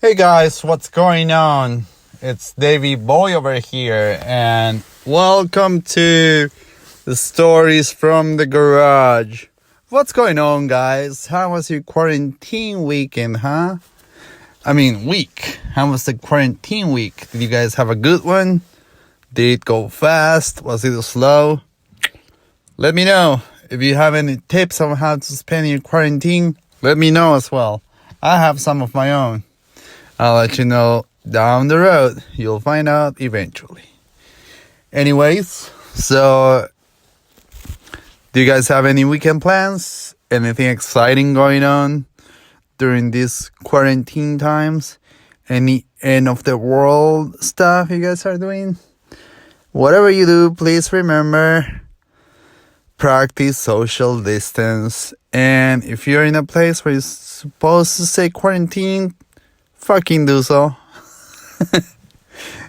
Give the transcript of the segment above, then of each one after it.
Hey guys, what's going on? It's Davey Boy over here, and welcome to the stories from the garage. What's going on, guys? How was your quarantine weekend, huh? Week. How was the quarantine week? Did you guys have a good one? Did it go fast? Was it slow? Let me know. If you have any tips on how to spend your quarantine, let me know as well. I have some of my own. I'll let you know down the road. You'll find out eventually. Anyways, so do you guys have any weekend plans? Anything exciting going on during these quarantine times? Any end of the world stuff you guys are doing? Whatever you do, please remember, practice social distance. And if you're in a place where you're supposed to stay quarantined, fucking do so.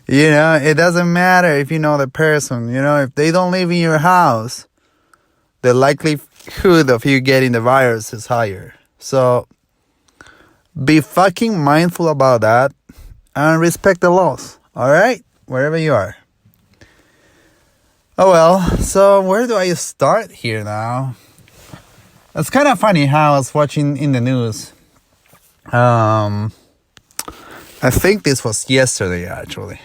It doesn't matter if you know the person. If they don't live in your house, the likelihood of you getting the virus is higher. So be fucking mindful about that and respect the laws. Alright? Wherever you are. Oh well, so where do I start here now? It's kind of funny how I was watching in the news. I think this was yesterday, actually.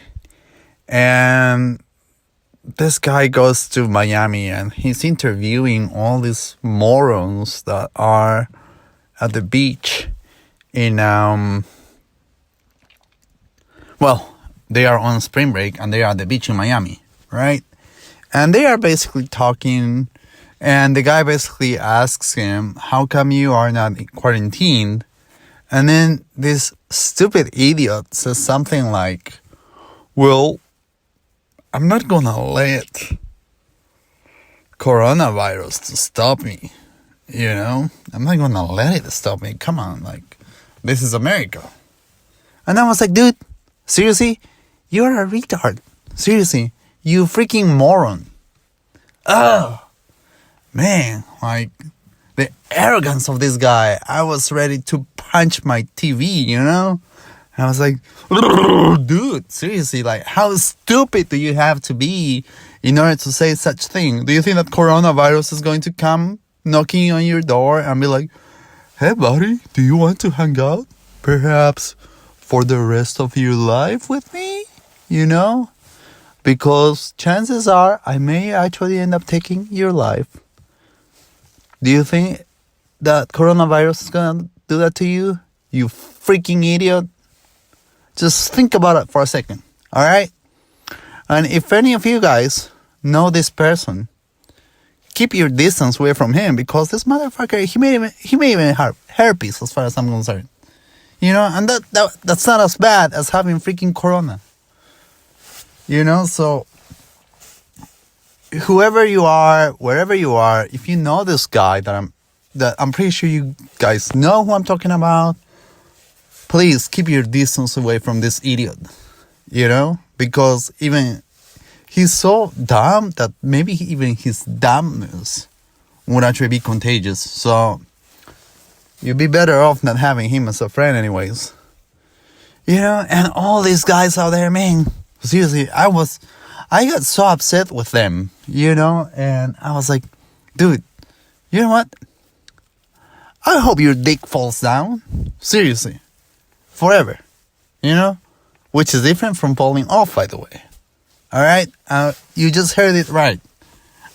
And this guy goes to Miami and he's interviewing all these morons that are at the beach in, they are on spring break and they are at the beach in Miami, right? And they are basically talking, and the guy basically asks him, how come you are not quarantined? And then this stupid idiot says something like, well, I'm not gonna let coronavirus to stop me, I'm not gonna let it stop me. Come on, this is America. And I was like, dude, seriously? You're a retard. Seriously, you freaking moron. Oh, man, the arrogance of this guy. I was ready to punch my TV, I was like, dude, seriously, how stupid do you have to be in order to say such thing? Do you think that coronavirus is going to come knocking on your door and be like, hey, buddy, do you want to hang out? Perhaps for the rest of your life with me? Because chances are I may actually end up taking your life. Do you think that coronavirus is going to do that to you? You freaking idiot. Just think about it for a second. Alright? And if any of you guys know this person, keep your distance away from him, because this motherfucker, he may even have herpes as far as I'm concerned. And that's not as bad as having freaking corona. So whoever you are, wherever you are, if you know this guy that I'm pretty sure you guys know who I'm talking about, please keep your distance away from this idiot. Because even he's so dumb that maybe even his dumbness would actually be contagious. So you'd be better off not having him as a friend anyways. And all these guys out there, man, seriously, I got so upset with them, and I was like, dude, you know what? I hope your dick falls down. Seriously. Forever. Which is different from falling off, by the way. Alright? You just heard it right.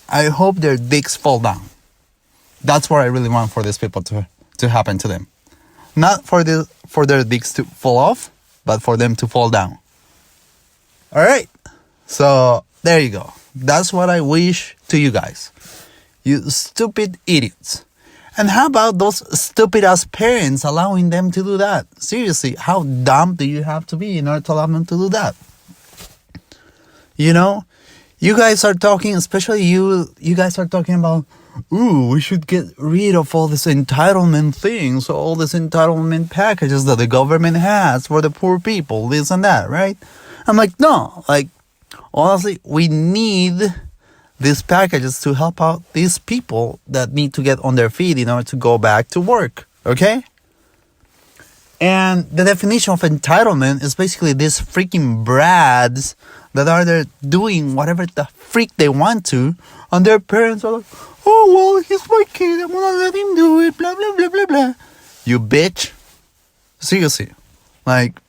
I hope their dicks fall down. That's what I really want for these people to happen to them. Not for their dicks to fall off, but for them to fall down. Alright? So, there you go. That's what I wish to you guys. You stupid idiots. And how about those stupid ass parents allowing them to do that? Seriously, how dumb do you have to be in order to allow them to do that? You guys are talking, especially you guys are talking about, we should get rid of all this entitlement things, all this entitlement packages that the government has for the poor people, this and that, right? I'm like, no, honestly, we need these packages to help out these people that need to get on their feet in order to go back to work, okay? And the definition of entitlement is basically these freaking brads that are there doing whatever the freak they want to, and their parents are like, oh, well, he's my kid, I'm gonna let him do it, blah, blah, blah, blah, blah. You bitch. Seriously. Like,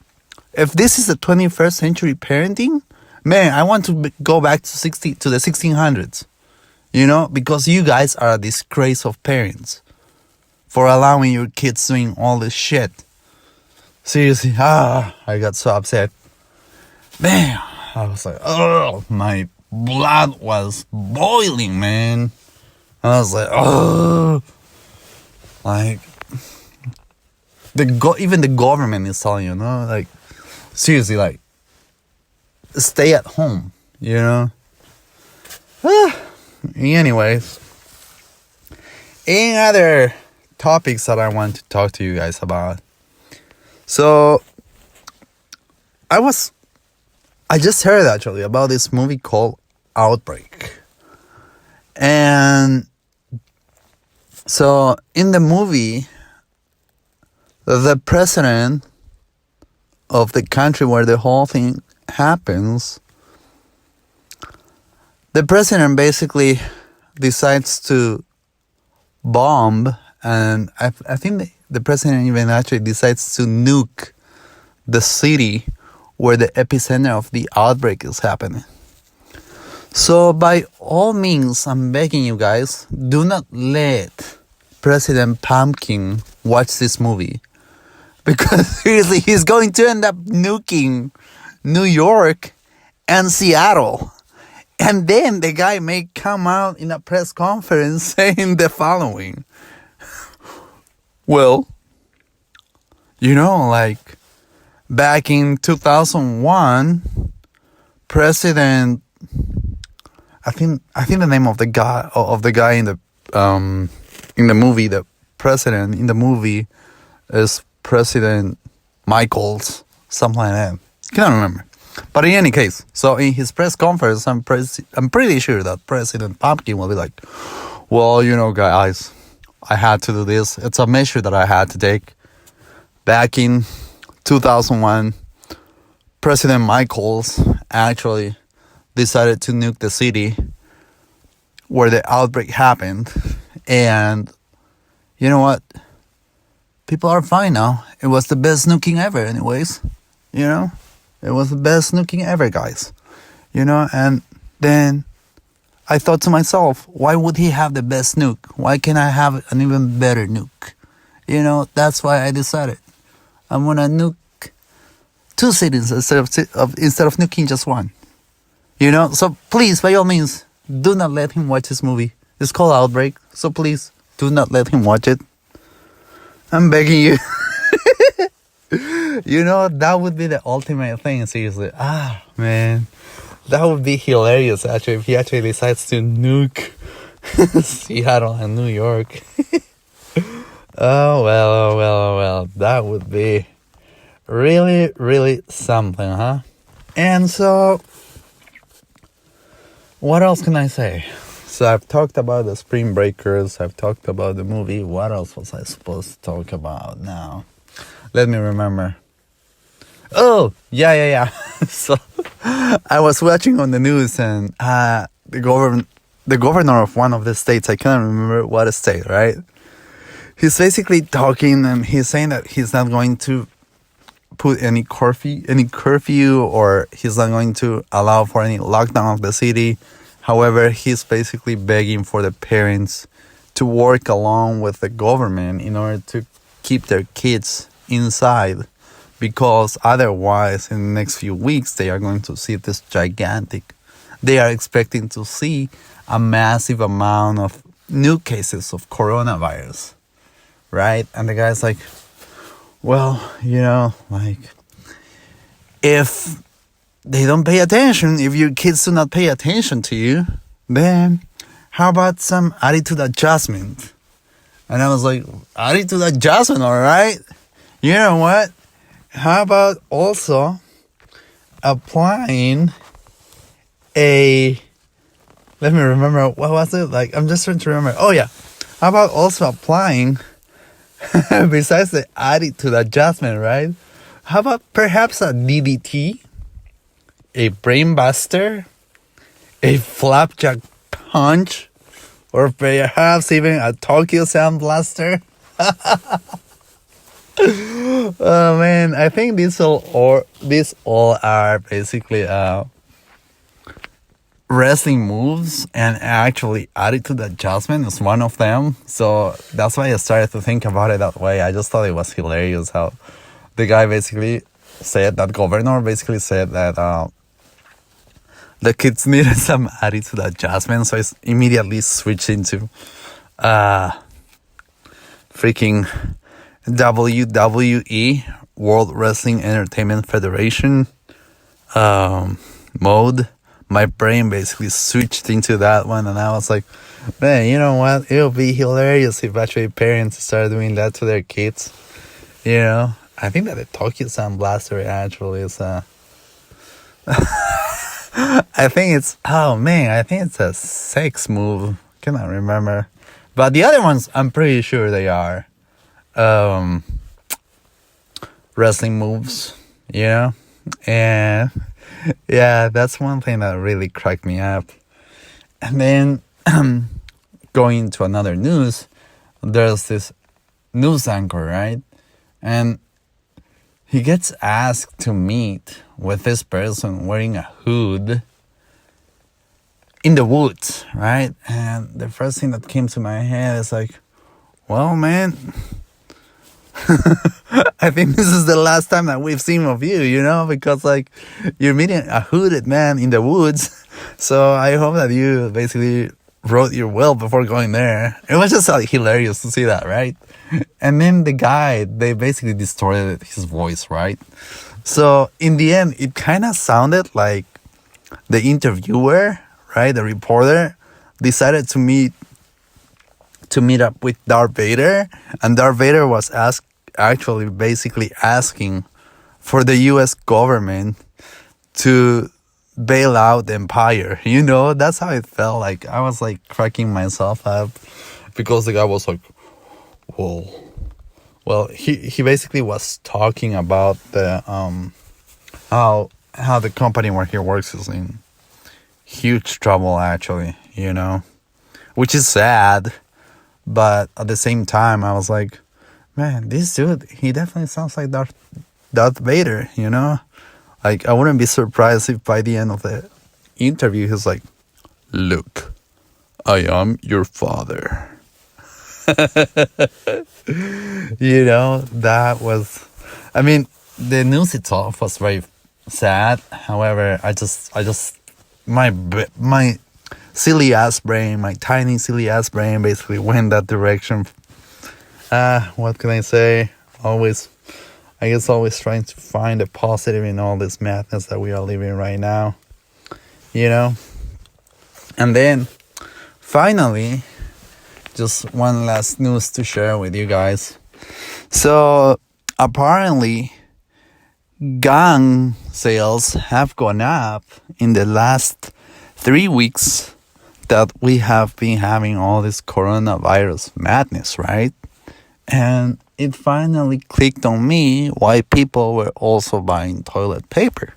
if this is the 21st century parenting, man, I want to go back to the 1600s. You know, because you guys are a disgrace of parents for allowing your kids doing all this shit. Seriously, I got so upset. Man, I was like, oh, my blood was boiling, man. I was like, oh, like, even the government is telling you, no, like, seriously, like, stay at home, you know. Anyways, any other topics that I want to talk to you guys about? So, I just heard actually about this movie called Outbreak. And so, in the movie, the president of the country where the whole thing happens, the president basically decides to bomb, and I think the president even actually decides to nuke the city where the epicenter of the outbreak is happening. So by all means, I'm begging you guys, do not let President Pumpkin watch this movie. Because seriously, he's going to end up nuking New York and Seattle. And then the guy may come out in a press conference saying the following. Well, you know, like back in 2001, President, I think the name of the guy in the movie, the president in the movie is President Michaels, something like that. Can't remember. But in any case, so in his press conference, I'm pretty sure that President Pumpkin will be like, well, you know, guys, I had to do this. It's a measure that I had to take. Back in 2001, President Michaels actually decided to nuke the city where the outbreak happened. And you know what? People are fine now. It was the best nuking ever anyways. You know? It was the best nuking ever, guys. You know, and then I thought to myself, why would he have the best nuke? Why can't I have an even better nuke? You know, that's why I decided I'm gonna nuke 2 cities instead of nuking just one. You know, so please, by all means, do not let him watch this movie. It's called Outbreak, so please do not let him watch it. I'm begging you. You know, that would be the ultimate thing, seriously. Man. That would be hilarious, actually, if he actually decides to nuke Seattle and New York. Oh, well. That would be really, really something, huh? And so, what else can I say? So I've talked about the Spring Breakers. I've talked about the movie. What else was I supposed to talk about now? Let me remember. Oh, yeah. So I was watching on the news, and the governor of one of the states, I can't remember what state, right? He's basically talking, and he's saying that he's not going to put any curfew, or he's not going to allow for any lockdown of the city. However, he's basically begging for the parents to work along with the government in order to keep their kids inside, because otherwise in the next few weeks they are going to see this they are expecting to see a massive amount of new cases of coronavirus, right? And the guy's like, well, you know, like, if they don't pay attention, if your kids do not pay attention to you, then how about some attitude adjustment? And I was like, attitude adjustment, all right? You know what? How about also applying let me remember, what was it? Like, I'm just trying to remember. Oh, yeah. How about also applying besides the attitude adjustment, right? How about perhaps a DDT, a brainbuster, a flapjack punch, or perhaps even a Tokyo Sound Blaster? Oh man, I think these all are basically wrestling moves, and actually attitude adjustment is one of them. So that's why I started to think about it that way. I just thought it was hilarious how the guy basically said, that governor basically said that the kids needed some attitude adjustment, so it's immediately switched into freaking WWE, World Wrestling Entertainment Federation mode. My brain basically switched into that one, and I was like, man, you know what? It would be hilarious if actually parents started doing that to their kids. You know, I think that the Tokyo Sound Blaster actually is I think it's a sex move. Cannot remember, but the other ones I'm pretty sure they are wrestling moves. You know, and yeah, that's one thing that really cracked me up. And then going to another news, there's this news anchor, right? And he gets asked to meet with this person wearing a hood in the woods, right? And the first thing that came to my head is like, well, man, I think this is the last time that we've seen of you, you know, because like you're meeting a hooded man in the woods. So I hope that you basically wrote your will before going there. It was just like hilarious to see that, right? And then the guy, they basically distorted his voice, right? So in the end, it kind of sounded like the interviewer, right, the reporter, decided to meet up with Darth Vader, and Darth Vader was actually basically asking for the U.S. government to bail out the empire. You know, that's how it felt like. I was like cracking myself up because the guy was like, whoa. Well, he basically was talking about the how the company where he works is in huge trouble, actually, you know, which is sad. But at the same time, I was like, man, this dude, he definitely sounds like Darth Vader, you know? Like, I wouldn't be surprised if by the end of the interview, he's like, look, I am your father. You know, that was, I mean, the news itself was very sad. However, I just, my silly ass brain, my tiny silly ass brain basically went that direction. What can I say? Always trying to find a positive in all this madness that we are living right now, you know? And then, finally, just one last news to share with you guys. So, apparently, gun sales have gone up in the last 3 weeks that we have been having all this coronavirus madness, right? And it finally clicked on me why people were also buying toilet paper.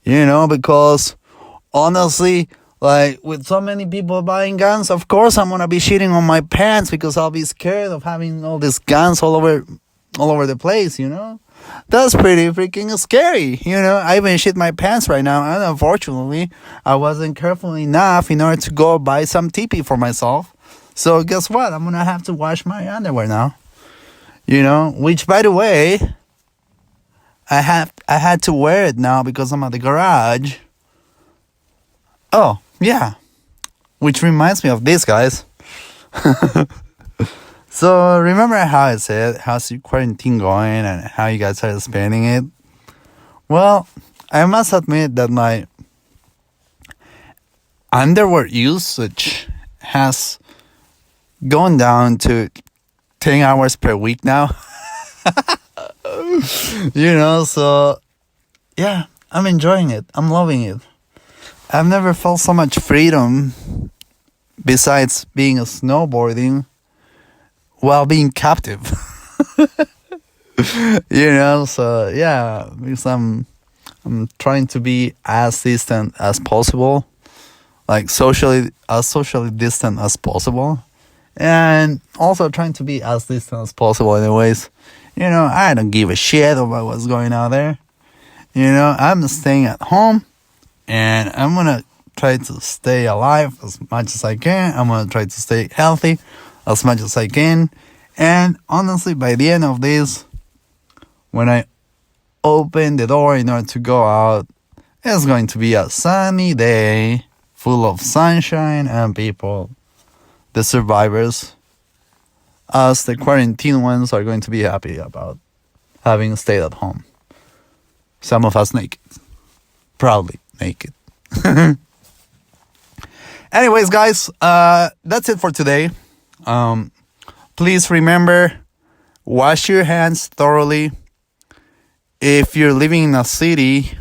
You know, because honestly, like with so many people buying guns, of course I'm gonna be shitting on my pants because I'll be scared of having all these guns all over the place, you know? That's pretty freaking scary, you know? I even shit my pants right now, and unfortunately, I wasn't careful enough in order to go buy some TP for myself. So guess what? I'm gonna have to wash my underwear now. You know, which by the way, I had to wear it now because I'm at the garage. Oh, yeah. Which reminds me of this, guys. So remember how I said, how's your quarantine going and how you guys are spending it? Well, I must admit that my underwear usage has gone down to 10 hours per week now. You know, so yeah, I'm enjoying it. I'm loving it. I've never felt so much freedom besides being a snowboarding while being captive. So yeah, because I'm trying to be as distant as possible, like socially distant as possible, and also trying to be as distant as possible anyways. I don't give a shit about what's going on there. I'm staying at home, and I'm gonna try to stay alive as much as I can. I'm gonna try to stay healthy as much as I can. And honestly, by the end of this, when I open the door in order to go out, it's going to be a sunny day, full of sunshine and people. The survivors, us, the quarantine ones, are going to be happy about having stayed at home. Some of us naked. Proudly naked. Anyways, guys, that's it for today. Please remember, wash your hands thoroughly. If you're living in a city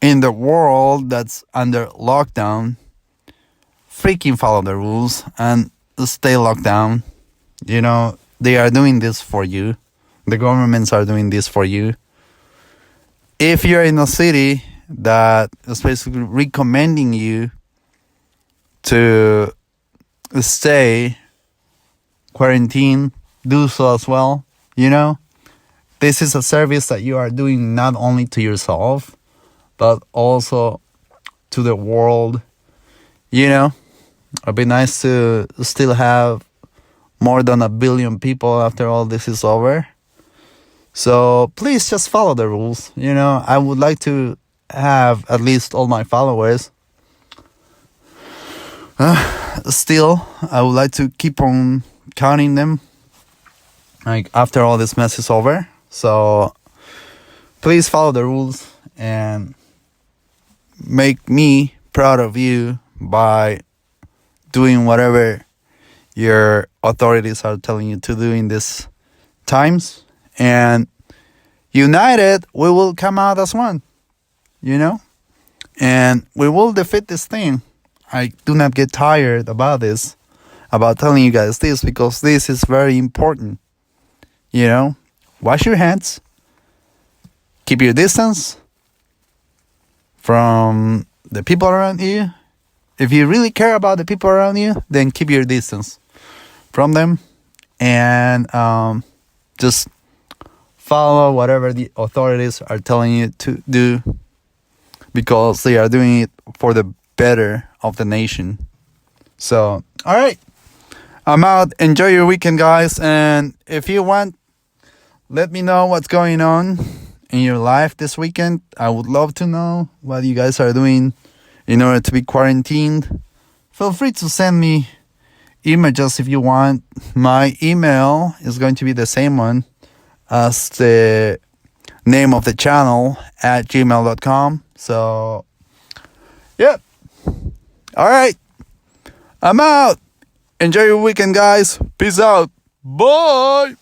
in the world that's under lockdown, freaking follow the rules and stay locked down. They are doing this for you. The governments are doing this for you. If you're in a city that is basically recommending you to stay quarantine, do so as well. This is a service that you are doing not only to yourself, but also to the world. It'd be nice to still have more than 1 billion people after all this is over. So please just follow the rules. I would like to have at least all my followers. Still, I would like to keep on counting them, like, after all this mess is over. So please follow the rules and make me proud of you by doing whatever your authorities are telling you to do in these times. And united, we will come out as one, and we will defeat this thing. I do not get tired about telling you guys this, because this is very important. Wash your hands, keep your distance from the people around you. If you really care about the people around you, then keep your distance from them, and just follow whatever the authorities are telling you to do, because they are doing it for the better of the nation. So, all right, I'm out. Enjoy your weekend, guys. And if you want, let me know what's going on in your life this weekend. I would love to know what you guys are doing in order to be quarantined. Feel free to send me images if you want. My email is going to be the same one as the name of the channel, at gmail.com. So, yeah. All right. I'm out. Enjoy your weekend, guys. Peace out. Bye.